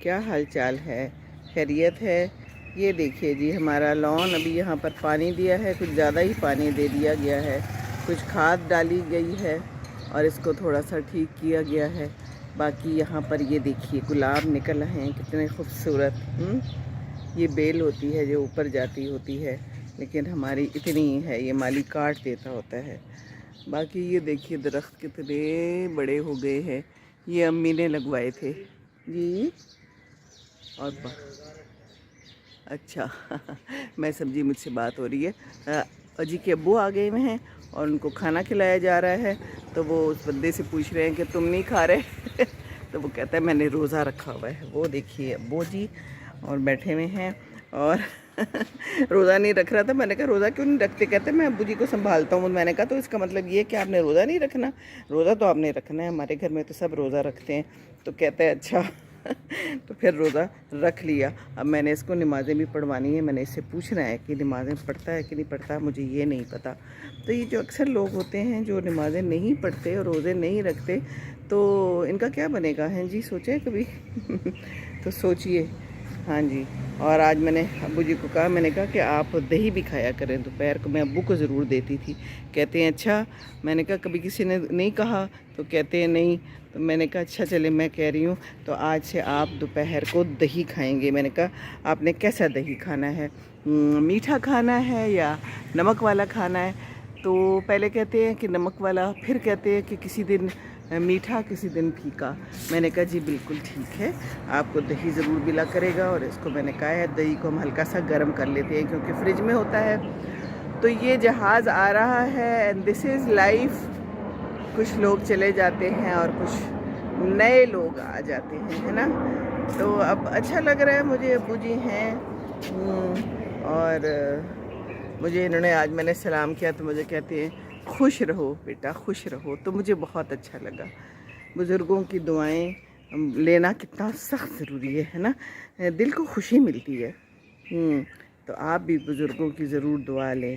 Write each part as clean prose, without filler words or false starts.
کیا حال چال ہے؟ خیریت ہے؟ یہ دیکھیے جی ہمارا لان ابھی یہاں پر پانی دیا ہے، کچھ زیادہ ہی پانی دے دیا گیا ہے، کچھ کھاد ڈالی گئی ہے اور اس کو تھوڑا سا ٹھیک کیا گیا ہے۔ باقی یہاں پر یہ دیکھیے گلاب نکل رہے ہیں، کتنے خوبصورت۔ یہ بیل ہوتی ہے جو اوپر جاتی ہوتی ہے، لیکن ہماری اتنی ہے، یہ مالی کاٹ دیتا ہوتا ہے۔ باقی یہ دیکھیے درخت کتنے بڑے ہو گئے ہیں، یہ امی نے لگوائے تھے جی۔ اور اچھا میں سمجھی مجھ سے بات ہو رہی ہے۔ اجی کے ابو آ گئے ہوئے ہیں اور ان کو کھانا کھلایا جا رہا ہے، تو وہ اس بندے سے پوچھ رہے ہیں کہ تم نہیں کھا رہے تو وہ کہتا ہے میں نے روزہ رکھا ہوا ہے۔ وہ دیکھیے ابو جی اور بیٹھے ہوئے ہیں اور روزہ نہیں رکھ رہا تھا۔ میں نے کہا روزہ کیوں نہیں رکھتے؟ کہتے میں ابو جی کو سنبھالتا ہوں۔ میں نے کہا تو اس کا مطلب یہ کہ آپ نے روزہ نہیں رکھنا؟ روزہ تو آپ نے رکھنا ہے، ہمارے گھر میں تو سب روزہ رکھتے ہیں۔ تو کہتا ہے اچھا تو پھر روزہ رکھ لیا۔ اب میں نے اس کو نمازیں بھی پڑھوانی ہے، میں نے اس سے پوچھنا ہے کہ نمازیں پڑھتا ہے کہ نہیں پڑھتا، مجھے یہ نہیں پتہ۔ تو یہ جو اکثر لوگ ہوتے ہیں جو نمازیں نہیں پڑھتے اور روزے نہیں رکھتے، تو ان کا کیا بنے گا؟ ہیں جی سوچیں کبھی تو سوچئے۔ ہاں جی، اور آج میں نے ابو جی کو کہا، میں نے کہا کہ آپ دہی بھی کھایا کریں، دوپہر کو میں ابو کو ضرور دیتی تھی۔ کہتے ہیں اچھا۔ میں نے کہا کبھی کسی نے نہیں کہا؟ تو کہتے ہیں نہیں۔ تو میں نے کہا اچھا چلے میں کہہ رہی ہوں، تو آج سے آپ دوپہر کو دہی کھائیں گے۔ میں نے کہا آپ نے کیسا دہی کھانا ہے؟ میٹھا کھانا ہے یا نمک والا کھانا ہے؟ تو پہلے کہتے ہیں کہ نمک والا، پھر کہتے ہیں کہ کسی دن میٹھا کسی دن پھیکا۔ میں نے کہا جی بالکل ٹھیک ہے، آپ کو دہی ضرور ملا کرے گا۔ اور اس کو میں نے کہا ہے دہی کو ہم ہلکا سا گرم کر لیتے ہیں کیونکہ فریج میں ہوتا ہے۔ تو یہ جہاز آ رہا ہے اینڈ دس از لائف۔ کچھ لوگ چلے جاتے ہیں اور کچھ نئے لوگ آ جاتے ہیں، ہے نا؟ تو اب اچھا لگ رہا ہے مجھے، ابو جی ہیں اور مجھے انہوں نے آج میں نے سلام کیا تو مجھے کہتے ہیں خوش رہو بیٹا، خوش رہو، تو مجھے بہت اچھا لگا۔ بزرگوں کی دعائیں لینا کتنا سخت ضروری ہے نا؟ دل کو خوشی ملتی ہے۔ تو آپ بھی بزرگوں کی ضرور دعا لیں۔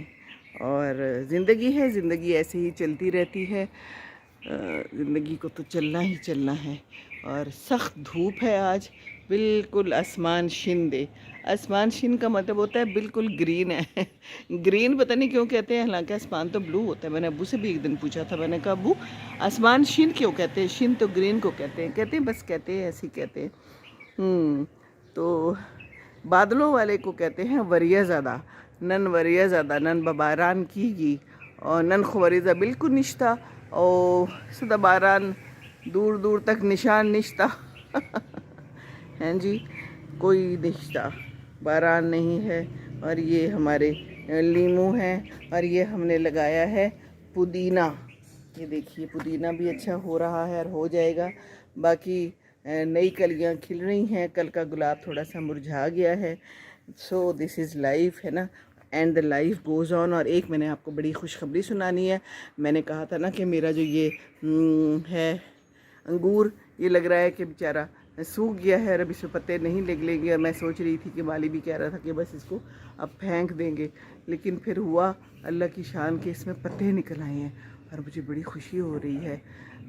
اور زندگی ہے، زندگی ایسے ہی چلتی رہتی ہے، زندگی کو تو چلنا ہی چلنا ہے۔ اور سخت دھوپ ہے آج، بالکل آسمان شن دے۔ آسمان شن کا مطلب ہوتا ہے بالکل گرین ہے۔ گرین پتہ نہیں کیوں کہتے ہیں، حالانکہ آسمان تو بلو ہوتا ہے۔ میں نے ابو سے بھی ایک دن پوچھا تھا، میں نے کہا ابو آسمان شن کیوں کہتے ہیں؟ شن تو گرین کو کہتے ہیں۔ کہتے ہیں بس کہتے ہیں، ایسے ہی کہتے ہیں۔ تو بادلوں والے کو کہتے ہیں وریہ زادہ، نن وریہ زادہ، نن بباران کی گی اور نن خوریزہ بالکل نشتہ اور صدا باران دور دور تک نشان نشتہ ہیں جی، کوئی نشتہ باران نہیں ہے۔ اور یہ ہمارے لیموں ہیں اور یہ ہم نے لگایا ہے پودینہ۔ یہ دیکھیے پودینہ بھی اچھا ہو رہا ہے اور ہو جائے گا۔ باقی نئی کلیاں کھل رہی ہیں، کل کا گلاب تھوڑا سا مرجھا گیا ہے۔ سو دس از لائف، ہے نا؟ And the life goes on. اور ایک میں نے آپ کو بڑی خوشخبری سنانی ہے۔ میں نے کہا تھا نا کہ میرا جو یہ ہے انگور، یہ لگ رہا ہے کہ بیچارہ سوکھ گیا ہے اور اب اس میں پتے نہیں نکلیں گے، اور میں سوچ رہی تھی کہ مالی بھی کہہ رہا تھا کہ بس اس کو اب پھینک دیں گے، لیکن پھر ہوا اللہ کی شان کے اس میں پتے نکل آئے ہیں اور مجھے بڑی خوشی ہو رہی ہے۔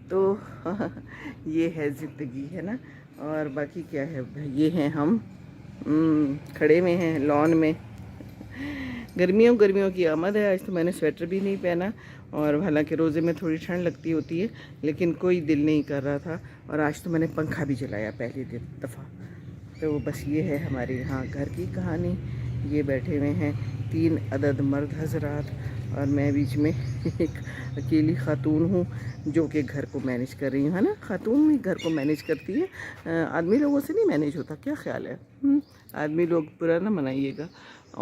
تو یہ ہے زندگی، ہے نا؟ اور باقی کیا ہے، یہ ہیں ہم کھڑے ہوئے ہیں لان میں۔ گرمیوں کی آمد ہے۔ آج تو میں نے سویٹر بھی نہیں پہنا، اور حالانکہ روزے میں تھوڑی ٹھنڈ لگتی ہوتی ہے، لیکن کوئی دل نہیں کر رہا تھا۔ اور آج تو میں نے پنکھا بھی چلایا پہلی دفعہ۔ تو بس یہ ہے ہمارے یہاں گھر کی کہانی۔ یہ بیٹھے ہوئے ہیں 3 عدد مرد حضرات اور میں بیچ میں ایک اکیلی خاتون ہوں جو کہ گھر کو مینیج کر رہی ہوں، ہے نا؟ خاتون میں گھر کو مینیج کرتی ہے، آدمی لوگوں سے نہیں مینیج ہوتا، کیا خیال ہے؟ آدمی لوگ برا نہ منائیے گا۔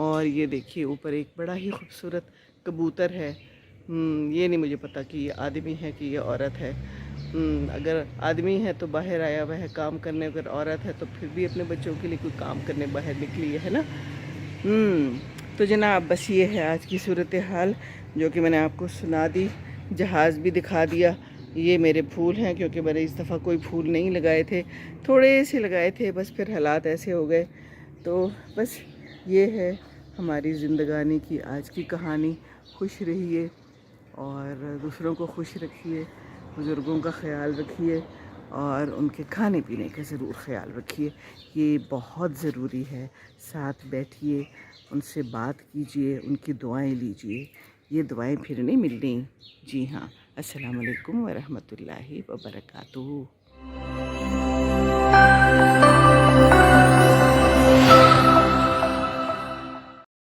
اور یہ دیکھیے اوپر ایک بڑا ہی خوبصورت کبوتر ہے۔ یہ نہیں مجھے پتا کہ یہ آدمی ہے کہ یہ عورت ہے۔ اگر آدمی ہے تو باہر آیا ہوا ہے کام کرنے، اگر عورت ہے تو پھر بھی اپنے بچوں کے لیے کوئی کام کرنے باہر نکلی ہے نا؟ تو جناب بس یہ ہے آج کی صورتحال جو کہ میں نے آپ کو سنا دی۔ جہاز بھی دکھا دیا۔ یہ میرے پھول ہیں کیونکہ میں نے اس دفعہ کوئی پھول نہیں لگائے تھے، تھوڑے سے لگائے تھے، بس پھر حالات ایسے ہو گئے۔ تو بس یہ ہے ہماری زندگانی کی آج کی کہانی۔ خوش رہیے اور دوسروں کو خوش رکھیے، بزرگوں کا خیال رکھیے اور ان کے کھانے پینے کا ضرور خیال رکھیے، یہ بہت ضروری ہے۔ ساتھ بیٹھیے، ان سے بات کیجئے، ان کی دعائیں لیجئے، یہ دعائیں پھر نہیں ملنی۔ جی ہاں، السلام علیکم ورحمۃ اللہ وبرکاتہ۔